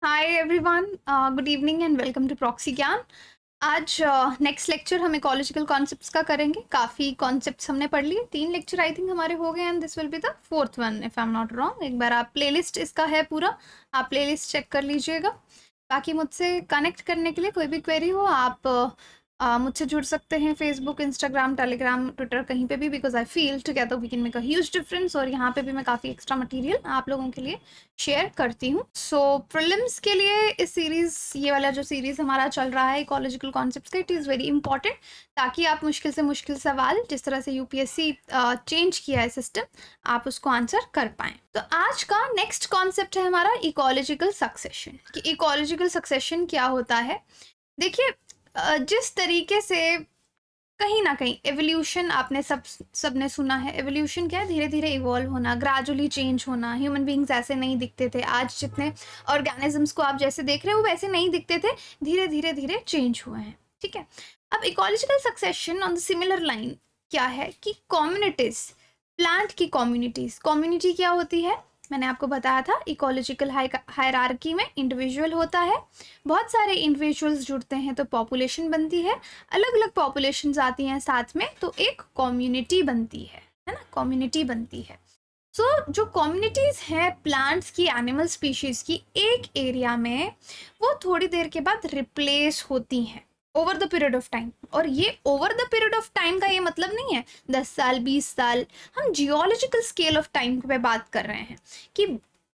Hi everyone, good evening and welcome to proxy Gyan. आज next lecture हम ecological concepts का करेंगे। काफ़ी कॉन्सेप्ट्स हमने पढ़ लिए, 3 लेक्चर आई थिंक हमारे हो गए and this will be the fourth one if I am not wrong. एक बार आप प्लेलिस्ट इसका है पूरा, आप प्लेलिस्ट चेक कर लीजिएगा। बाकी मुझसे कनेक्ट करने के लिए कोई भी क्वेरी हो आप मुझसे जुड़ सकते हैं फेसबुक, इंस्टाग्राम, टेलीग्राम, ट्विटर, कहीं पे भी, because I feel together we can make a huge difference. और यहाँ पे भी मैं काफ़ी एक्स्ट्रा मटेरियल आप लोगों के लिए शेयर करती हूँ। सो प्रीलिम्स के लिए इस सीरीज़, ये वाला जो सीरीज़ हमारा चल रहा है इकोलॉजिकल कॉन्सेप्ट्स का, इट इज़ वेरी इंपॉर्टेंट, ताकि आप मुश्किल से मुश्किल सवाल, जिस तरह से यूपीएससी चेंज किया है सिस्टम, आप उसको आंसर कर पाएँ। तो आज का नेक्स्ट कॉन्सेप्ट है हमारा इकोलॉजिकल सक्सेशन। कि इकोलॉजिकल सक्सेशन क्या होता है। देखिए, जिस तरीके से कहीं ना कहीं एवोल्यूशन आपने सबने सुना है। एवोल्यूशन क्या है? धीरे धीरे इवॉल्व होना, ग्रेजुअली चेंज होना। ह्यूमन बींग्स ऐसे नहीं दिखते थे, आज जितने ऑर्गेनिजम्स को आप जैसे देख रहे हो वो वैसे नहीं दिखते थे, धीरे धीरे धीरे चेंज हुए हैं। ठीक है, अब ecological succession on the similar line क्या है कि कम्युनिटीज, प्लांट की कम्युनिटीज, कम्युनिटी क्या होती है मैंने आपको बताया था। इकोलॉजिकल हायरार्की में इंडिविजुअल होता है, बहुत सारे इंडिविजुअल्स जुड़ते हैं तो पॉपुलेशन बनती है, अलग अलग पॉपुलेशंस आती हैं साथ में तो एक कम्युनिटी बनती है ना, कम्युनिटी बनती है। सो जो कम्युनिटीज़ हैं प्लांट्स की, एनिमल स्पीशीज़ की, एक एरिया में वो थोड़ी देर के बाद रिप्लेस होती हैं over the period of time. और ये over the period of time का ये मतलब नहीं है 10 साल 20 साल, हम जियोलॉजिकल स्केल ऑफ टाइम पे बात कर रहे हैं कि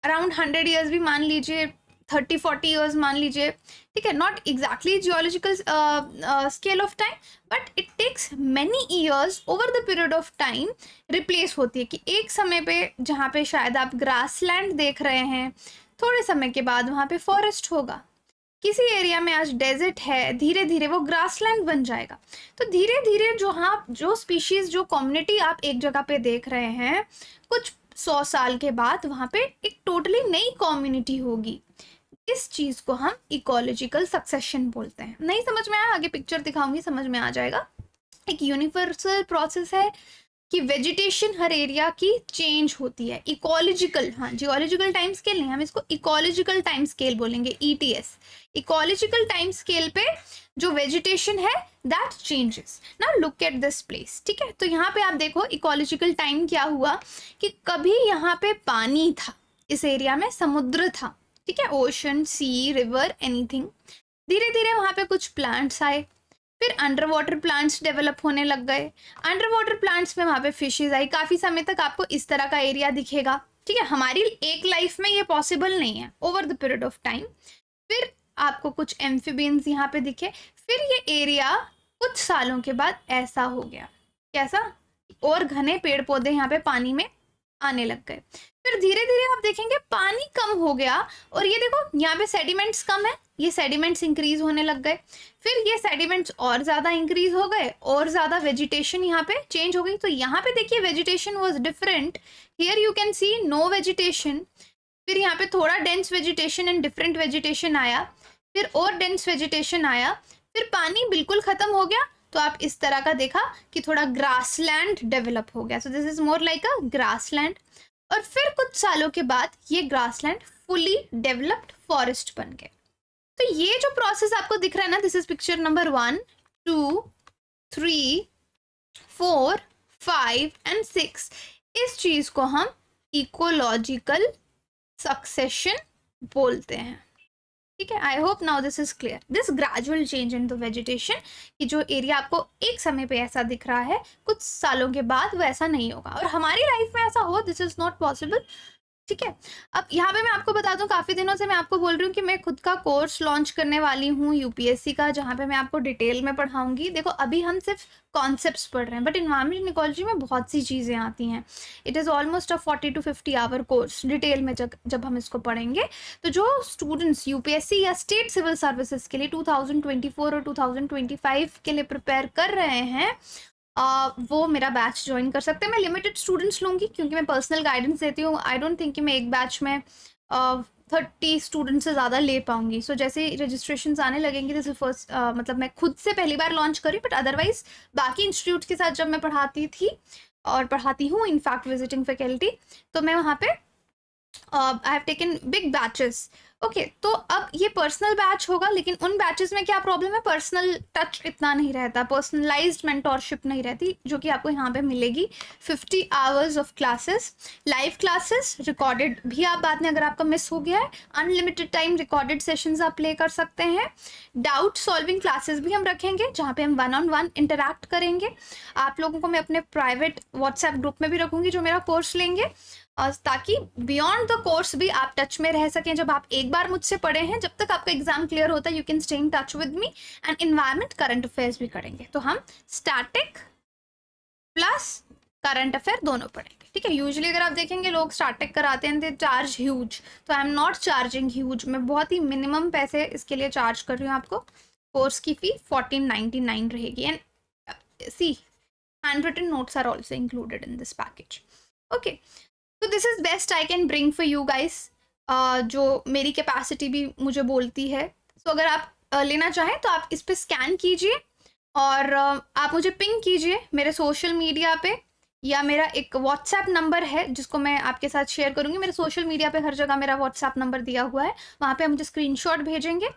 अराउंड 100 ईयर्स भी मान लीजिए, 30-40 ईयर्स मान लीजिए। ठीक है, not exactly geological scale of time, but it takes many years over the period of time replace होती है। कि एक समय पे जहाँ पे शायद आप ग्रासलैंड देख रहे हैं, थोड़े समय के बाद वहाँ पे फॉरेस्ट होगा। किसी एरिया में आज डेजर्ट है, धीरे धीरे वो ग्रासलैंड बन जाएगा। तो धीरे धीरे जो स्पीशीज, जो कम्युनिटी आप एक जगह पे देख रहे हैं, कुछ 100 साल के बाद वहाँ पे एक टोटली नई कम्युनिटी होगी। इस चीज को हम इकोलॉजिकल सक्सेशन बोलते हैं। नहीं समझ में आया? आगे पिक्चर दिखाऊंगी, समझ में आ जाएगा। एक यूनिवर्सल प्रोसेस है कि वेजिटेशन हर एरिया की चेंज होती है। इकोलॉजिकल, हाँ, जियोलॉजिकल टाइम स्केल नहीं, हम इसको इकोलॉजिकल टाइम स्केल बोलेंगे, ईटीएस। इकोलॉजिकल टाइम स्केल पे जो वेजिटेशन है that changes. Now look at this place. ठीक है, तो यहाँ पे आप देखो इकोलॉजिकल टाइम क्या हुआ कि कभी यहाँ पे पानी था, इस एरिया में समुद्र था। ठीक है, ओशन, सी, रिवर, एनीथिंग। धीरे धीरे वहां पे कुछ प्लांट्स आए, फिर अंडर वाटर प्लांट्स डेवलप होने लग गए। अंडर वाटर प्लांट्स में वहां पे फिशेज आई। काफी समय तक आपको इस तरह का एरिया दिखेगा। ठीक है, हमारी एक लाइफ में ये पॉसिबल नहीं है over the period of time. फिर आपको कुछ एम्फीबियंस यहाँ पे दिखे। फिर ये एरिया कुछ सालों के बाद ऐसा हो गया, कैसा, और घने पेड़ पौधे यहाँ पे पानी में आने लग गए। फिर धीरे धीरे आप देखेंगे पानी कम हो गया, और ये देखो यहाँ पे सेडिमेंट्स कम है, ये सेडिमेंट्स इंक्रीज होने लग गए। फिर ये सेडिमेंट्स और ज्यादा इंक्रीज हो गए, और ज्यादा वेजिटेशन यहाँ पे चेंज हो गई। तो यहाँ पे देखिए vegetation was different, here you can see no vegetation. फिर यहाँ पे थोड़ा dense vegetation and different vegetation आया, फिर और डेंस वेजिटेशन आया, फिर पानी बिल्कुल खत्म हो गया। तो आप इस तरह का देखा कि थोड़ा ग्रासलैंड डेवलप हो गया। So this is more like a grassland. और फिर कुछ सालों के बाद ये ग्रासलैंड फुली डेवलप्ड फॉरेस्ट बन गए। तो ये जो प्रोसेस आपको दिख रहा है ना, this is picture number 1, 2, 3, 4, 5 and 6। इस चीज को हम इकोलॉजिकल सक्सेशन बोलते हैं। ठीक है, I hope now this is clear. This gradual change in the vegetation, कि जो एरिया आपको एक समय पे ऐसा दिख रहा है, कुछ सालों के बाद वैसा नहीं होगा। और हमारी लाइफ में ऐसा हो, दिस इज नॉट पॉसिबल। ठीक है, अब यहाँ पे मैं आपको बता दूं, काफ़ी दिनों से मैं आपको बोल रही हूँ कि मैं खुद का कोर्स लॉन्च करने वाली हूँ यूपीएससी का, जहाँ पे मैं आपको डिटेल में पढ़ाऊंगी। देखो अभी हम सिर्फ कॉन्सेप्ट्स पढ़ रहे हैं, बट इन्वायरमेंट इकोलॉजी में बहुत सी चीज़ें आती हैं। It is almost a 40 to 50 hour course detail में। जब हम इसको पढ़ेंगे तो जो स्टूडेंट्स यूपीएससी या स्टेट सिविल सर्विसेज के लिए 2024 और 2025 के लिए प्रिपेयर कर रहे हैं, वो मेरा बैच ज्वाइन कर सकते हैं। मैं लिमिटेड स्टूडेंट्स लूँगी क्योंकि मैं पर्सनल गाइडेंस देती हूँ। आई डोंट थिंक कि मैं एक बैच में 30 स्टूडेंट से ज़्यादा ले पाऊंगी। सो जैसे रजिस्ट्रेशन आने लगेंगे, जैसे फर्स्ट मतलब मैं खुद से पहली बार लॉन्च करी, बट अदरवाइज बाकी इंस्टीट्यूट के साथ जब मैं पढ़ाती थी और पढ़ाती हूँ, इनफैक्ट विजिटिंग फैकल्टी, तो मैं वहाँ पे I have taken big batches. Okay, तो अब ये पर्सनल बैच होगा, लेकिन उन बैचेस में क्या प्रॉब्लम है, पर्सनल टच इतना नहीं रहता, पर्सनलाइज्ड मेंटोरशिप नहीं रहती, जो कि आपको यहाँ पे मिलेगी। 50 hours of classes, live classes, recorded भी आप बाद में अगर आपका मिस हो गया है, अनलिमिटेड टाइम रिकॉर्डेड सेशंस आप प्ले कर सकते हैं। डाउट सॉल्विंग क्लासेस भी हम रखेंगे, जहाँ पे हम 1-on-1 इंटरैक्ट करेंगे। आप लोगों को मैं अपने प्राइवेट व्हाट्सएप ग्रुप में भी रखूंगी जो मेरा कोर्स लेंगे, और ताकि बियॉन्ड द कोर्स भी आप टच में रह सकें। जब आप एक बार मुझसे पढ़े हैं, जब तक आपका एग्जाम क्लियर होता है, you can stay in touch with me. And environment current affairs भी करेंगे, तो हम स्टैटिक प्लस करंट अफेयर दोनों पढ़ेंगे, ठीक है। यूजुअली अगर आप देखेंगे लोग स्टैटिक कराते हैं, दे चार्ज ह्यूज, तो I am not charging huge, मैं बहुत ही मिनिमम पैसे इसके लिए चार्ज कर रही हूँ आपको। कोर्स की फी 1499 रहेगी। And see, hand written notes are also included in this package. Okay, तो this is best I can bring for you guys, जो मेरी कैपेसिटी भी मुझे बोलती है। सो अगर आप लेना चाहें तो आप इस पर स्कैन कीजिए, और आप मुझे पिंग कीजिए मेरे सोशल मीडिया पे, या मेरा एक व्हाट्सएप नंबर है जिसको मैं आपके साथ शेयर करूँगी। मेरे सोशल मीडिया पे हर जगह मेरा व्हाट्सएप नंबर दिया हुआ है, वहाँ पे आप मुझे स्क्रीनशॉट भेजेंगे।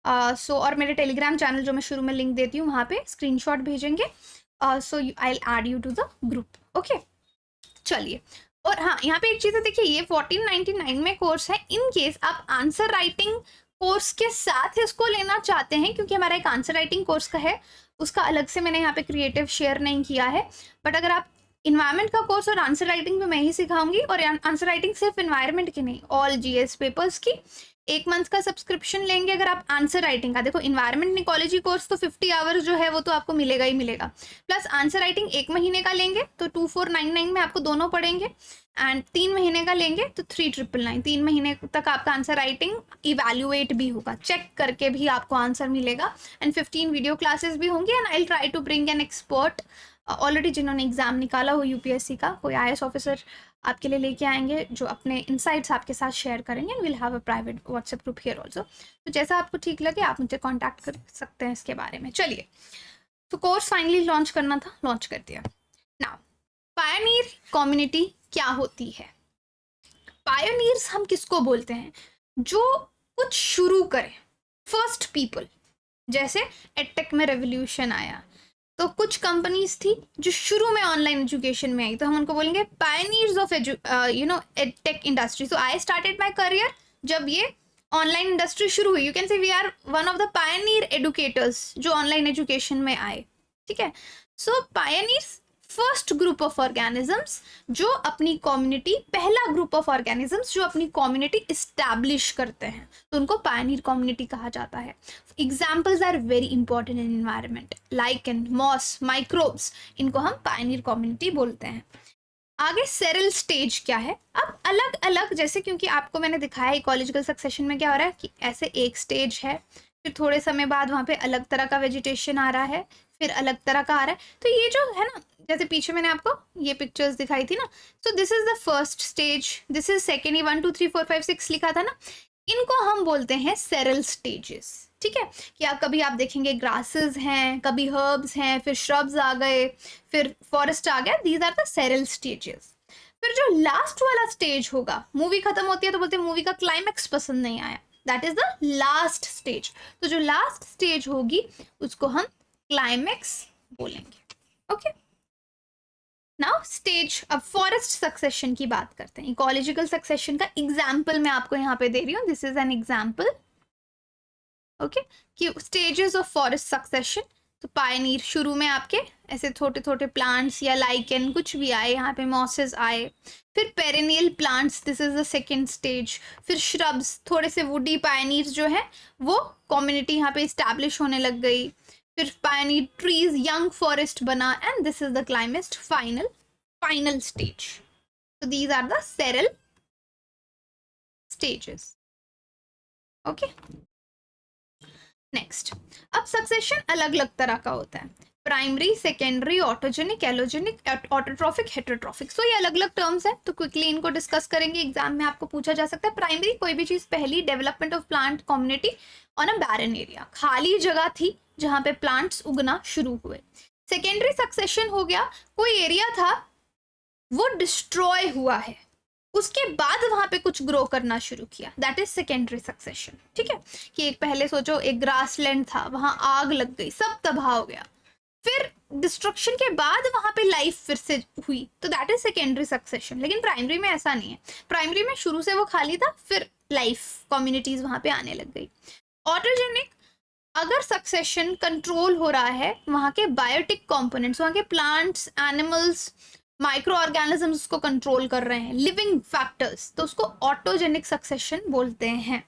और मेरे टेलीग्राम चैनल जो मैं शुरू में लिंक देती हूँ, वहाँ पे स्क्रीनशॉट भेजेंगे। So I will add you to the group. Okay, चलिए। और हाँ, यहाँ पे एक चीज़ है, देखिए ये 1499 में कोर्स है। इन केस आप आंसर राइटिंग कोर्स के साथ इसको लेना चाहते हैं, क्योंकि हमारा एक आंसर राइटिंग कोर्स का है, उसका अलग से मैंने यहाँ पे क्रिएटिव शेयर नहीं किया है। बट अगर आप इन्वायरमेंट का कोर्स और आंसर राइटिंग भी मैं ही सिखाऊंगी, और आंसर राइटिंग सिर्फ इन्वायरमेंट की नहीं, ऑल जीएस पेपर्स की, 1 मंथ का सब्सक्रिप्शन लेंगे अगर आप आंसर राइटिंग का। देखो इन्वायरमेंट इकोलॉजी कोर्स तो 50 आवर्स जो है वो तो आपको मिलेगा ही मिलेगा, प्लस आंसर राइटिंग 1 महीने का लेंगे तो 2499 में आपको दोनों पढ़ेंगे। एंड 3 महीने का लेंगे तो 3999, 3 महीने तक आपका आंसर राइटिंग इवैल्यूएट भी होगा, चेक करके भी आपको आंसर मिलेगा। एंड 15 वीडियो क्लासेस भी होंगी। And I try to bring an expert already जिन्होंने एग्जाम निकाला हो यूपीएससी का, कोई आईएएस ऑफिसर आपके लिए लेके आएंगे जो अपने इनसाइट्स आपके साथ शेयर करेंगे। Will have a private WhatsApp group here also, तो जैसा आपको ठीक लगे आप मुझे कांटेक्ट कर सकते हैं इसके बारे में। चलिए, तो कोर्स फाइनली लॉन्च करना था, लॉन्च कर दिया। नाउ, पायोनियर कम्युनिटी क्या होती है? पायोनियर्स हम किसको बोलते हैं? जो कुछ शुरू करें, फर्स्ट पीपल। जैसे एडटेक में रेवोल्यूशन आया, तो कुछ कंपनीज थी जो शुरू में ऑनलाइन एजुकेशन में आई, तो हम उनको बोलेंगे pioneers of edtech industry. So I started my career जब ये ऑनलाइन इंडस्ट्री शुरू हुई। You can say we are one of the pioneer educators जो ऑनलाइन एजुकेशन में आए, ठीक है। So pioneers first group of organisms जो अपनी कम्युनिटी, पहला ग्रुप ऑफ ऑर्गेनिजम्स जो अपनी कम्युनिटी इस्टेब्लिश करते हैं, तो उनको पायनियर कम्युनिटी कहा जाता है। Examples are very important in environment, lichen, moss, microbes, इनको हम पायनियर कम्युनिटी बोलते हैं। आगे सेरल स्टेज क्या है? अब अलग अलग, जैसे क्योंकि आपको मैंने दिखाया इकोलॉजिकल सक्सेशन में क्या हो रहा है कि ऐसे एक स्टेज है, फिर थोड़े समय बाद वहाँ पे अलग तरह का वेजिटेशन आ रहा है, फिर अलग तरह का आ रहा है। तो ये जो है ना, जैसे पीछे मैंने आपको ये पिक्चर्स दिखाई थी ना, so this is the first stage, this is second, 1 2 3 4 5 6 लिखा था ना, इनको हम बोलते हैं सेरल स्टेजेस, ठीक है। कि आप कभी आप देखेंगे ग्रासेस हैं, कभी हर्ब्स हैं, फिर श्रब्स आ गए, फिर फॉरेस्ट आ गया, these are the seral stages. फिर जो लास्ट वाला स्टेज होगा, मूवी खत्म होती है तो बोलते हैं मूवी का क्लाइमैक्स पसंद नहीं आया, that is the last stage. तो जो लास्ट स्टेज होगी उसको हम क्लाइमैक्स बोलेंगे, ओके। नाउ स्टेज, अब फॉरेस्ट सक्सेशन की बात करते हैं। इकोलॉजिकल सक्सेशन का एग्जाम्पल मैं आपको यहाँ पे दे रही हूँ, this is an example, okay, कि स्टेजेस ऑफ फॉरेस्ट सक्सेशन। तो पायनियर, शुरू में आपके ऐसे छोटे छोटे प्लांट्स या लाइकेन कुछ भी आए, यहाँ पे मॉसेस आए, फिर perennial plants, this is the second stage, फिर श्रब्स, थोड़े से वुडी पायनियर जो है वो कम्युनिटी यहाँ पे इस्टेब्लिश होने लग गई, फिर पायनियर ट्रीज, यंग फॉरेस्ट बना, and this is the climax final stage. So these are the seral stages, okay. Next, अब सक्सेशन अलग अलग तरह का होता है, primary, secondary, autogenic, allogenic, autotrophic, heterotrophic. So ये अलग अलग टर्म्स हैं, तो क्विकली इनको डिस्कस करेंगे, एग्जाम में आपको पूछा जा सकता है। प्राइमरी, कोई भी चीज पहली, development of plant community on a barren area, खाली जगह थी जहाँ पे प्लांट्स उगना शुरू हुए। सेकेंडरी सक्सेशन हो गया, कोई एरिया था वो डिस्ट्रॉय हुआ है, उसके बाद वहां पे कुछ ग्रो करना शुरू किया, दैट इज सेकेंडरी सक्सेशन। ठीक है, कि एक पहले सोचो एक ग्रासलैंड था, वहां आग लग गई, सब तबाह हो गया, फिर डिस्ट्रक्शन के बाद वहां पे लाइफ फिर से हुई, तो दैट इज सेकेंडरी सक्सेशन। लेकिन प्राइमरी में ऐसा नहीं है, प्राइमरी में शुरू से वो खाली था, फिर लाइफ कम्युनिटीज वहां पे आने लग गई। ऑटोजेनिक, अगर सक्सेशन कंट्रोल हो रहा है, वहां के बायोटिक कंपोनेंट्स, वहां के प्लांट्स, एनिमल्स, माइक्रो ऑर्गेनिजम्स उसको कंट्रोल कर रहे हैं, लिविंग फैक्टर्स, तो उसको ऑटोजेनिक सक्सेशन बोलते हैं।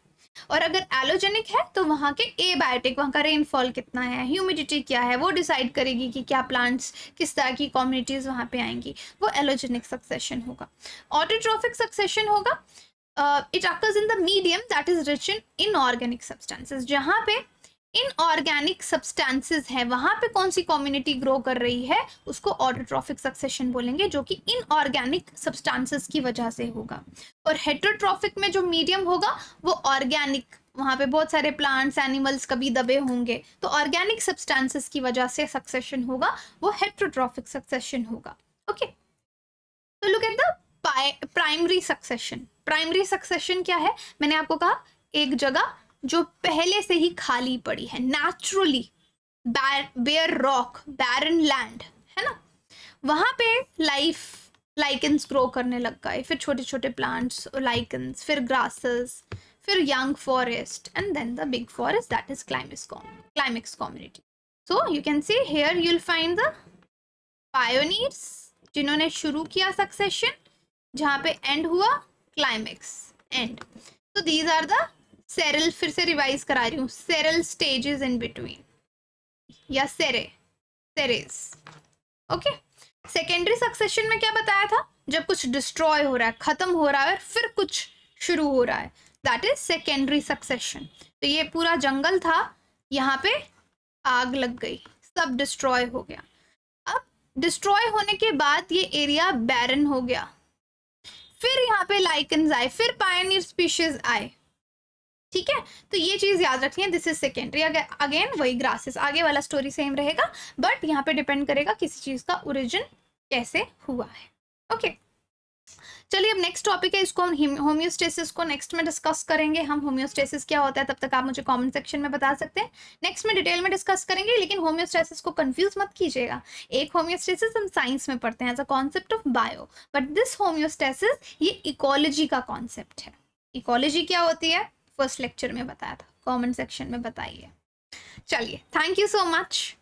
और अगर एलोजेनिक है तो वहाँ के एबायोटिक, वहाँ का रेनफॉल कितना है, ह्यूमिडिटी क्या है, वो डिसाइड करेगी कि क्या प्लांट्स, किस तरह की कम्युनिटीज वहाँ पे आएंगी, वो एलोजेनिक सक्सेशन होगा। ऑटोट्रॉफिक सक्सेशन होगा, it occurs in the medium that is rich in inorganic substances, जहाँ पे इनऑर्गेनिक सब्सटेंसेस है, वहां पे कौन सी कम्युनिटी ग्रो कर रही है, उसको ऑटोट्रॉफिक सक्सेशन बोलेंगे, जो कि इनऑर्गेनिक सब्सटेंसेस की वजह से होगा। और हेटेरोट्रॉफिक में जो मीडियम होगा वो ऑर्गेनिक, वहां पे बहुत सारे प्लांट्स, एनिमल्स कभी दबे होंगे, तो ऑर्गेनिक सब्सटेंसेस की वजह से सक्सेशन होगा, वो हेटेरोट्रॉफिक सक्सेशन होगा। ओके, तो look at the primary succession. Primary succession क्या है, मैंने आपको कहा एक जगह जो पहले से ही खाली पड़ी है, naturally bare rock, barren land है ना, वहां पे लाइफ, लाइकन्स ग्रो करने लग गए, फिर छोटे छोटे प्लांट्स, लाइकन्स, फिर ग्रासेस, फिर young forest, and then the big forest, that is climax community. So you can see here you will find the pioneers, जिन्होंने शुरू किया सक्सेशन, जहां पे एंड हुआ क्लाइमेक्स, एंड। तो दीज आर द सेरल, फिर से रिवाइज करा रही हूँ, सेरल स्टेजेस इन बिटवीन, या सेरेस। ओके, सेकेंडरी सक्सेशन में क्या बताया था, जब कुछ डिस्ट्रॉय हो रहा है, खत्म हो रहा है, फिर कुछ शुरू हो रहा है, दैट इज सेकेंडरी सक्सेशन। तो ये पूरा जंगल था, यहाँ पे आग लग गई, सब डिस्ट्रॉय हो गया। अब डिस्ट्रॉय होने के बाद ये एरिया बैरन हो गया, फिर यहाँ पे लाइकन्स आए, फिर पायनियर स्पीशीज आए। ठीक है, तो ये चीज याद रखनी है, दिस इज सेकेंडरी। अगेन वही ग्रासेस, आगे वाला स्टोरी सेम रहेगा, बट यहाँ पे डिपेंड करेगा किसी चीज का ओरिजिन कैसे हुआ है। ओके, चलिए अब नेक्स्ट टॉपिक है, इसको होम्योस्टेसिस को नेक्स्ट में डिस्कस करेंगे हम। होम्योस्टेसिस क्या होता है, तब तक आप मुझे कमेंट सेक्शन में बता सकते हैं, नेक्स्ट में डिटेल में डिस्कस करेंगे। लेकिन होम्योस्टेसिस को कंफ्यूज मत कीजिएगा, एक होम्योस्टेसिस हम साइंस में पढ़ते हैं as a concept of bio, but this homeostasis ये इकोलॉजी का कॉन्सेप्ट है। इकोलॉजी क्या होती है, फर्स्ट लेक्चर में बताया था, कमेंट सेक्शन में बताइए। चलिए, थैंक यू सो मच।